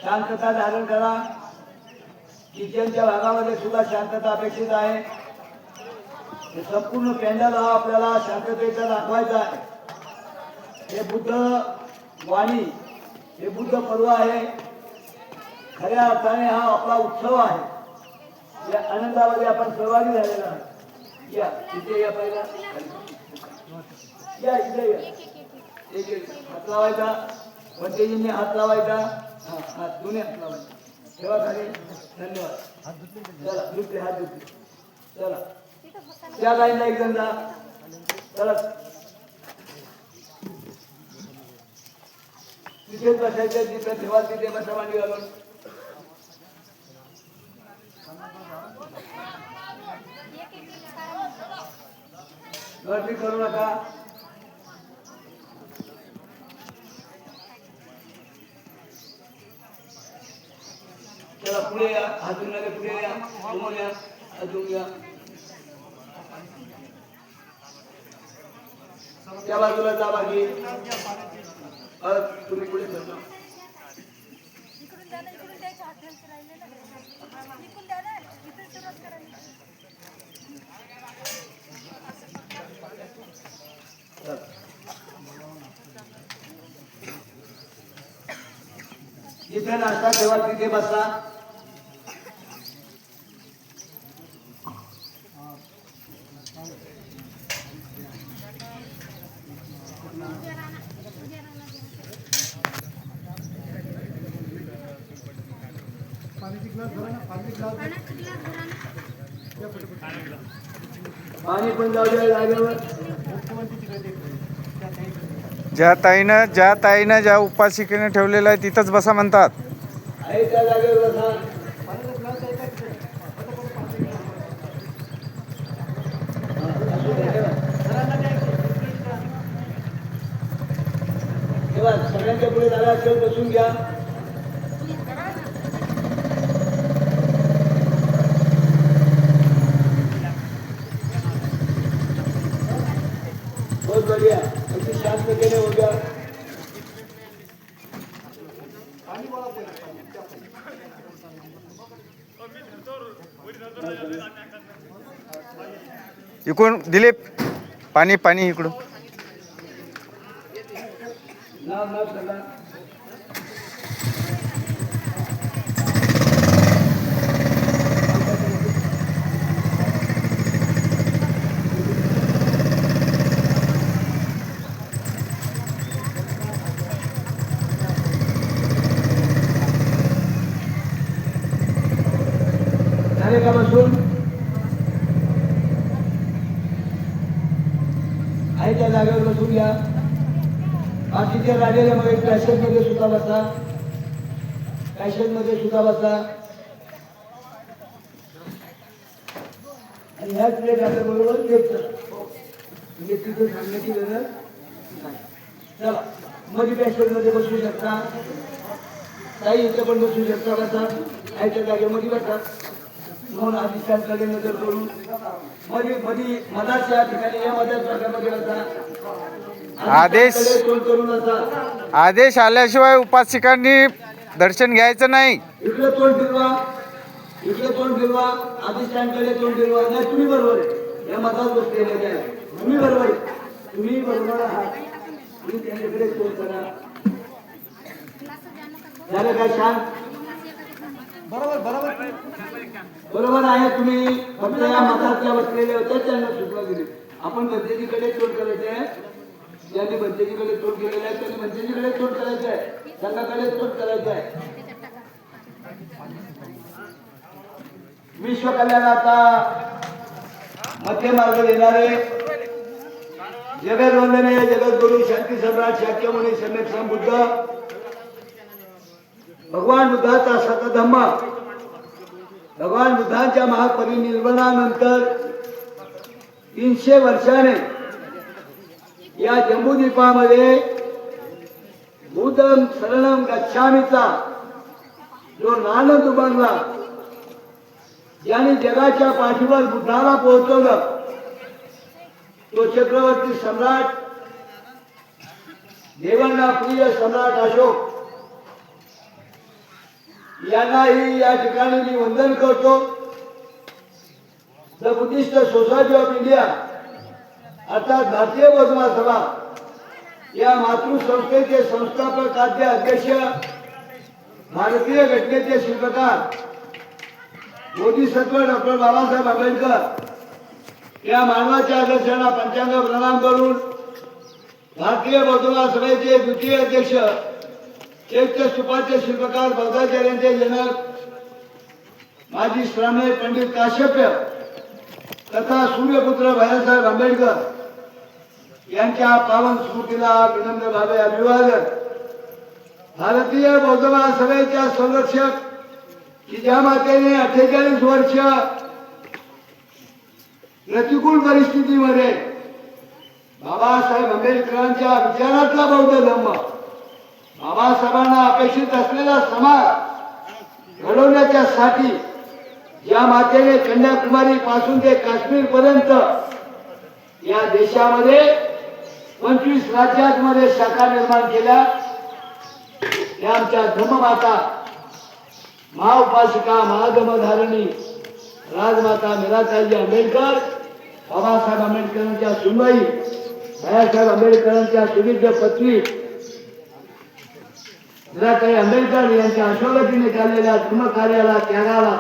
शांतता धारण करा. किचनच्या भागामध्ये सुद्धा शांतता अपेक्षित आहे. संपूर्ण पॅन्डल हा आपल्याला शांततेचा दाखवायचा आहे. हे बुद्ध वाणी, हे बुद्ध पर्व आहे. खऱ्या अर्थाने हा आपला उत्सव आहे. या आनंदामध्ये आपण सहभागी झालेला आहे. या इथे या, पहिला या, इथे या. एक हात लावायचा, पंडितजींनी हात लावायचा. हा दोन्ही हात लावायचा. ठेवा खाली. धन्यवाद. चला दुसरे हात दुसरे. चला त्या लाईनला एक जण जा. चला तिथेच बसायचं. जिथे ठेवा तिथे बसा मांडी घालून. गर्दी करू नका. चला पुढे या. हातून नका पुढे या. समोर या. अजून या. त्या बाजूला जा. बाकी तुम्ही पुढे चला. जिथे नाश्ता ठेवा तिथे बसा. पाणी पण जाऊ द्या जागेवर. ज्या ताईनं ज्या उपासिकेने ठेवलेलं आहे तिथंच बसा म्हणतात. आहे त्या जागेवर बसा. सगळ्यांच्या पुढे जागा असेल बसून घ्या. बहुत बढ़िया. अति शांत केले हो गया. इकडून दिलीप पाणी इकडून. नाव सगळा झाले का बसून? आहे त्या जागेवर बसून घ्या. बाकीच्या राहिलेल्या मध्ये पॅसेजमध्ये सुद्धा बसा. पॅसेजमध्ये सुद्धा बसा. आणि ह्याच प्लेट आपल्याबरोबर घेत म्हणजे तिथे सांगण्याची गरज नाही. चला मध्ये पॅसेजमध्ये बसू शकता. काही इथे पण बसू शकता. बसा. आहे त्या जागेमध्ये बसा. म्हणून अधिष्ठानकडे नजर करून मध्ये मधाच्या ठिकाणी या मधाच्या भागामध्ये बसा. आदेश आल्याशिवाय उपासिकांनी दर्शन घ्यायचं नाही. इकडे तोंड फिरवा. इकडे तोंड फिरवा. अधिष्ठानकडे तोंड फिरवा. नाही तुम्ही बरोबर आहे. या मधात बसलेले आहे. तुम्ही बरोबर आहे. तुम्ही बरोबर आहात. तुम्ही त्यांच्याकडे तोंड करा. झालं काय? छान. बरोबर आहे. तुम्ही फक्त या मठाच्या बसलेले होते त्यांना सूचना दिली. आपण भंतेजीकडे तोंड करायचे आहे. ज्यांनी भंतेजीकडे तोंड केलेलं आहे त्यांनी भंतेजीकडे तोंड करायचं आहे. संघाकडे तोंड करायचं आहे. विश्वकल्याणाचा मध्यमार्ग देणारे जगद्वंदनीय जगद्गुरु शांती सम्राट शाक्यमुनी सम्यक संबुद्ध भगवान बुद्धाचा सतधम्म, भगवान बुद्धांच्या महापरिनिर्वाणानंतर 300 वर्षाने या जम्बूद्वीपामध्ये बुद्धं शरणं गच्छामीचा जो नानद उभारला, ज्याने जगाच्या पाठीवर बुद्धाला पोहोचवलं, तो चक्रवर्ती सम्राट देवांना प्रिय सम्राट अशोक यांनाही या ठिकाणी मी वंदन करतो. The Buddhist society of India अर्थात भारतीय बौद्ध महासभा या मातृसंस्थेचे संस्थापक आद्य अध्यक्ष, भारतीय घटनेचे शिल्पकार बोधिसत्व डॉक्टर बाबासाहेब आंबेडकर या मानवाच्या आदर्शांना पंचांग प्रणाम करून भारतीय बौद्ध महासभेचे द्वितीय अध्यक्ष, चैत्य स्तूपाचे शिल्पकार, बौद्धाचार्यांचे जनक माजी श्रामे पंडित काश्यप्य तथा सूर्यपुत्र भैयासाहेब आंबेडकर यांच्या पावन स्मृतीला विनम्र भावे अभिवादन. भारतीय बौद्ध महासभेच्या संरक्षक की ज्या मातेने 48 वर्ष प्रतिकूल परिस्थितीमध्ये बाबासाहेब आंबेडकरांच्या विचारातला बौद्ध धर्म, बाबासाहेबांना अपेक्षित असलेला समाज घडवण्याच्या साठी या मातेने कन्याकुमारी पासून ते काश्मीर पर्यंत या देशामध्ये 25 राज्यांमध्ये शाखा निर्माण केल्या. या आमच्या धर्ममाता, महाउपासिका, महाधर्मधारिणी राजमाता मीराताई आंबेडकर, बाबासाहेब आंबेडकरांच्या सुनबाई, भैयासाहेब आंबेडकरांच्या सुविद्य पत्नी मीराताई आंबेडकर यांच्या अश्वगतीने चाललेल्या धर्मकार्याला, त्यागाला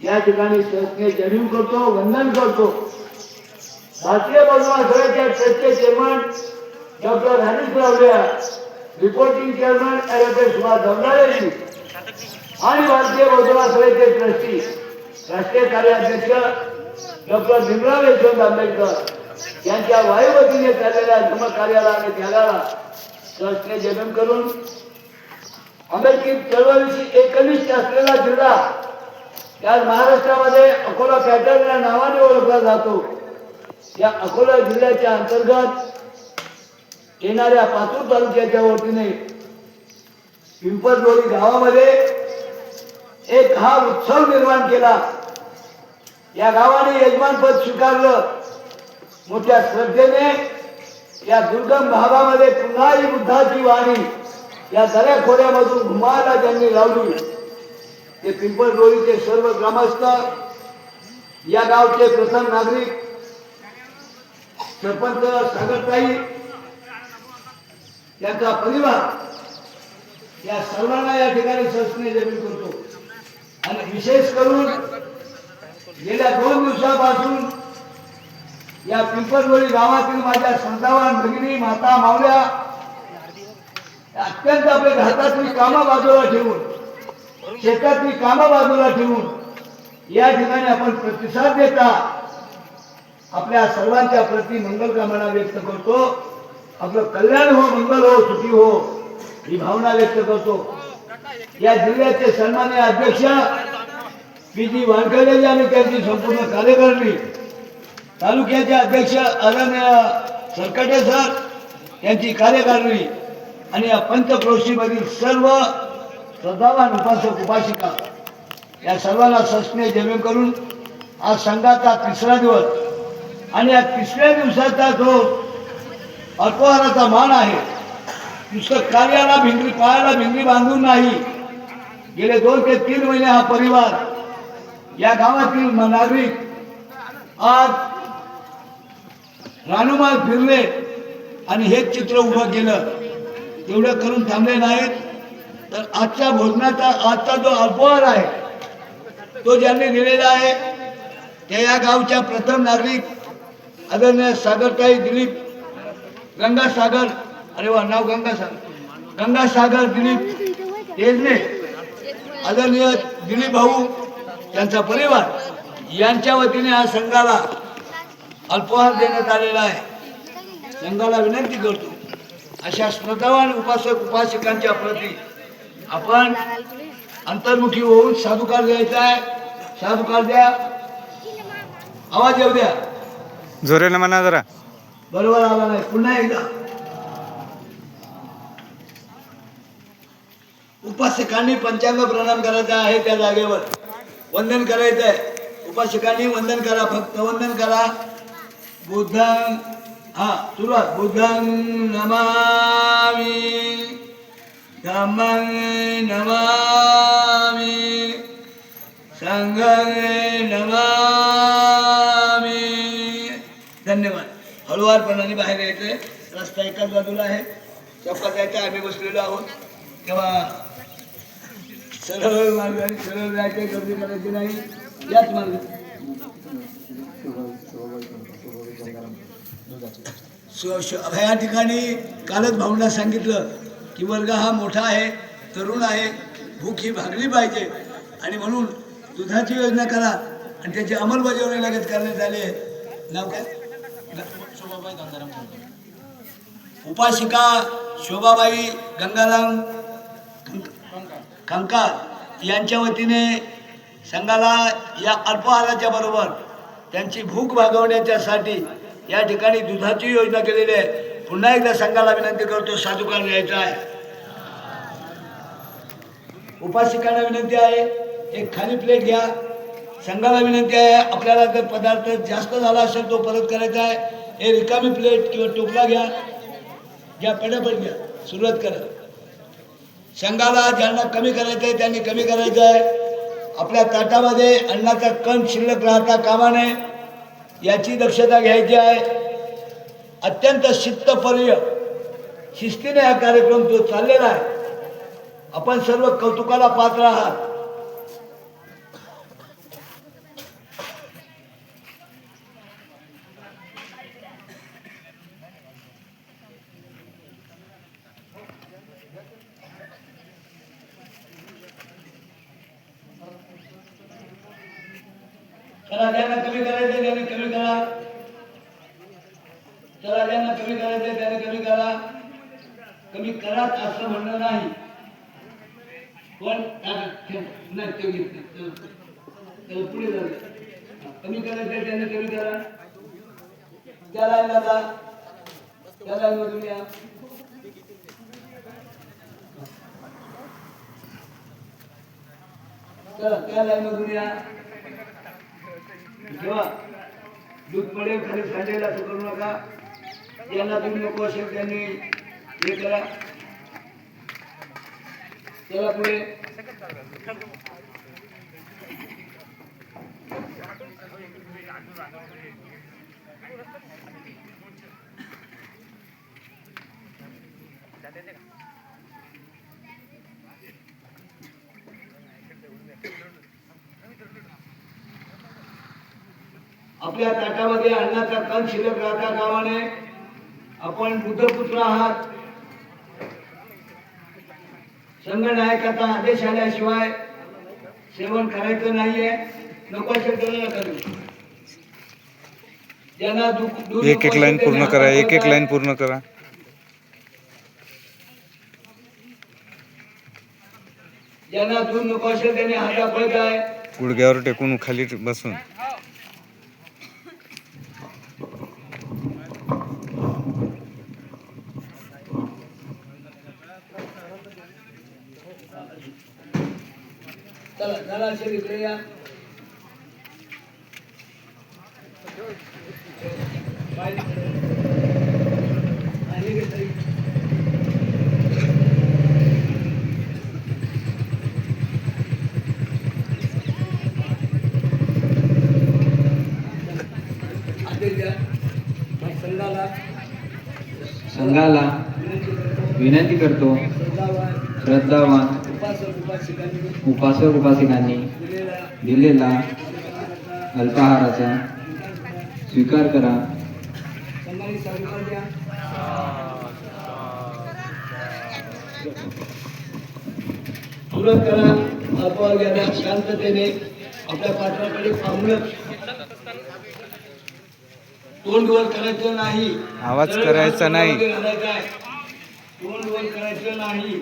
या ठिकाणी सहस्ने जाहीर करतो, वंदन करतो. भारतीय बौद्ध महासभेच्या ट्रस्टचे chairman doctor Harish Rawalia, reporting chairman advocate Subhash Dhawanareji आणि भारतीय बौद्ध महासभेचे ट्रस्टी, राष्ट्रीय कार्याध्यक्ष डॉक्टर भीमराव यशवंत आंबेडकर यांच्या वायुवतीने चाललेल्या धर्मकार्याला आणि त्यागाला सहस्ने जाहीर करून आंबेडकरी चळवळीशी एकनिष्ठ असलेला जिल्हा आज महाराष्ट्रामध्ये अकोला पॅटर्न या नावाने ओळखला जातो. या अकोला जिल्ह्याच्या अंतर्गत येणाऱ्या पातूर तालुक्याच्या वतीने पिंपळदोरी गावामध्ये एक हा उत्सव निर्माण केला. या गावाने यजमानपद स्वीकारलं. मोठ्या श्रद्धेने या दुर्गम भागामध्ये पुन्हा ही बुद्धाची वाणी या दऱ्याखोऱ्यामधून घुमायला ज्यांनी लावली ते पिंपळदोरीचे सर्व ग्रामस्थ, या गावचे प्रथम नागरिक, सरपंच सागरताई, त्यांचा परिवार, या सर्वांना या ठिकाणी सहस्ने जाहीर करतो. आणि विशेष करून गेल्या 2 दिवसापासून या पिंपळदोरी गावातील माझ्या संतावान भगिनी, माता, मावल्या अत्यंत आपल्या घरातली कामं बाजूला ठेवून, शेतातली कामं बाजूला ठेवून या ठिकाणी आपण प्रतिसाद देता आपल्या सर्वांच्या प्रती मंगल कामना व्यक्त करतो. आपलं कल्याण हो, मंगल हो, सुखी हो ही भावना व्यक्त करतो. या जिल्ह्याचे सन्माननीय अध्यक्ष पी.जी. वानखेडे आणि त्यांची संपूर्ण कार्यकारिणी, तालुक्याचे अध्यक्ष आदरणीय सरकटे सर यांची कार्यकारिणी आणि या पंचक्रोशीमधील सर्व श्रद्धावान उपासक उपासिका या सर्वांना सहस्ने जमे करून आज संघाचा 3रा दिवस आणि या 3ऱ्या दिवसाचा जो अल्पहाराचा मान आहे, नुसतं कार्याला भिंगरी, पायाला भिंगरी बांधून नाही, गेले 2 ते 3 महिने हा परिवार या गावातील नागरिक आज रानुमाळ फिरले आणि हे चित्र उभं केलं. एवढं करून थांबले नाहीत, तर आजच्या भोजनाचा आजचा जो अल्पहार आहे तो ज्यांनी दिलेला आहे त्या या गावच्या प्रथम नागरिक आदरणीय सागरताई दिलीप गंगासागर, अरे वा नाव गंगासागर दिलीप येजने, आदरणीय दिलीप भाऊ, त्यांचा परिवार यांच्या वतीने हा संघाला अल्पहार देण्यात आलेला आहे. संघाला विनंती करतो अशा श्रद्धावान उपासक उपासिकांच्या प्रती आपण अंतर्मुखी होऊन साधुकार द्यायचा आहे. साधुकार द्या, आवाज येऊ द्या, जोराने म्हणा जरा. बरोबर आला नाही, पुन्हा एकदा. उपासकांनी पंचांग प्रणाम करायचा आहे, त्या जागेवर वंदन करायचं आहे. उपासकांनी वंदन करा, फक्त वंदन करा. बुद्धं, हा सुरुवात, बुद्धं नमामि धम्मं नमामि संघं नमामि. धन्यवाद. हळुवारपणाने बाहेर यायचंय. रस्ता एकाच बाजूला आहे. चौकात जायचं. आम्ही बसलेलो आहोत तेव्हा सरळ मार्गाने सरळ जायचे. गर्दी करायची नाही. याच मार्ग ह्या ठिकाणी कालच भाऊंना सांगितलं की वर्ग हा मोठा आहे, तरुण आहे, भूक ही भागली पाहिजे आणि म्हणून दुधाची योजना करा आणि त्याची अंमलबजावणी लगेच करण्यात आली आहे. नाव काय? उपासिका शोभाबाई गंगाराम कंकार यांच्या वतीने संघाला या अल्पाहाराच्या बरोबर त्यांची भूक भागवण्याच्यासाठी या ठिकाणी दुधाची योजना केलेली आहे. पुन्हा एकदा संघाला विनंती करतो, साधुकार द्यायचा आहे. उपासिकांना विनंती आहे, एक खाली प्लेट घ्या. संघाला विनंती आहे, आपल्याला जर पदार्थ जास्त झाला असेल तो परत करायचा आहे. हे रिकामी प्लेट किंवा टोपला घ्या, पटापट घ्या, सुरुवात करा. संघाला ज्यांना कमी करायचं आहे त्यांनी कमी करायचं आहे. आपल्या ताटामध्ये अन्नाचा कण शिल्लक राहता कामा नये याची दक्षता घ्यायची आहे. अत्यंत शिस्तप्रिय शिस्तीने हा कार्यक्रम तो चाललेला आहे. आपण सर्व कौतुकाला पात्र आहात. चला ज्यांना कमी करायचं त्याने कमी करा. चला ज्यांना कमी करायचं त्याने कमी करा. कमी कराच असं म्हणणं नाही, पण नाही ते पुढे जाऊ. कमी करायचं त्याने कमी करा. त्या लाईनला जा, त्या लाईनमधून या. चला त्या लाईनमधून या. जेव्हा दूध पडेल खाली सांडेल असं करू नका. ज्यांना दूध नको असेल त्यांनी हे करा. चला पुढे. आपल्या ताटामध्ये अन्नाचा कण शिल्लक राहता कामा नये. आपण बुद्धपुत्र आहात. संघनायकाचा आदेश आल्याशिवाय सेवन करायचं नाहीये. नको असेल तर नका करू. ज्यांना दूध एक एक लाईन पूर्ण करा. एक एक लाईन पूर्ण करा. ज्यांना दूध नको असेल त्यांनी हात दाखवायचा आहे. गुडघ्यावर टेकून खाली बसून. चला चला असे इकडे या. संघाला विनंती करतो, श्रद्धावान उपासक उपासिकांनी दिलेला अल्पाहाराचा स्वीकार करा. तुरंत करा. अल्पाहार घ्या शांततेने. आपल्या पात्राकडे पाहूनच. तोंड वर करायचं नाही. आवाज करायचा नाही. तोंड वर करायचं नाही.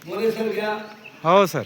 मोरे सर घ्या. हो सर.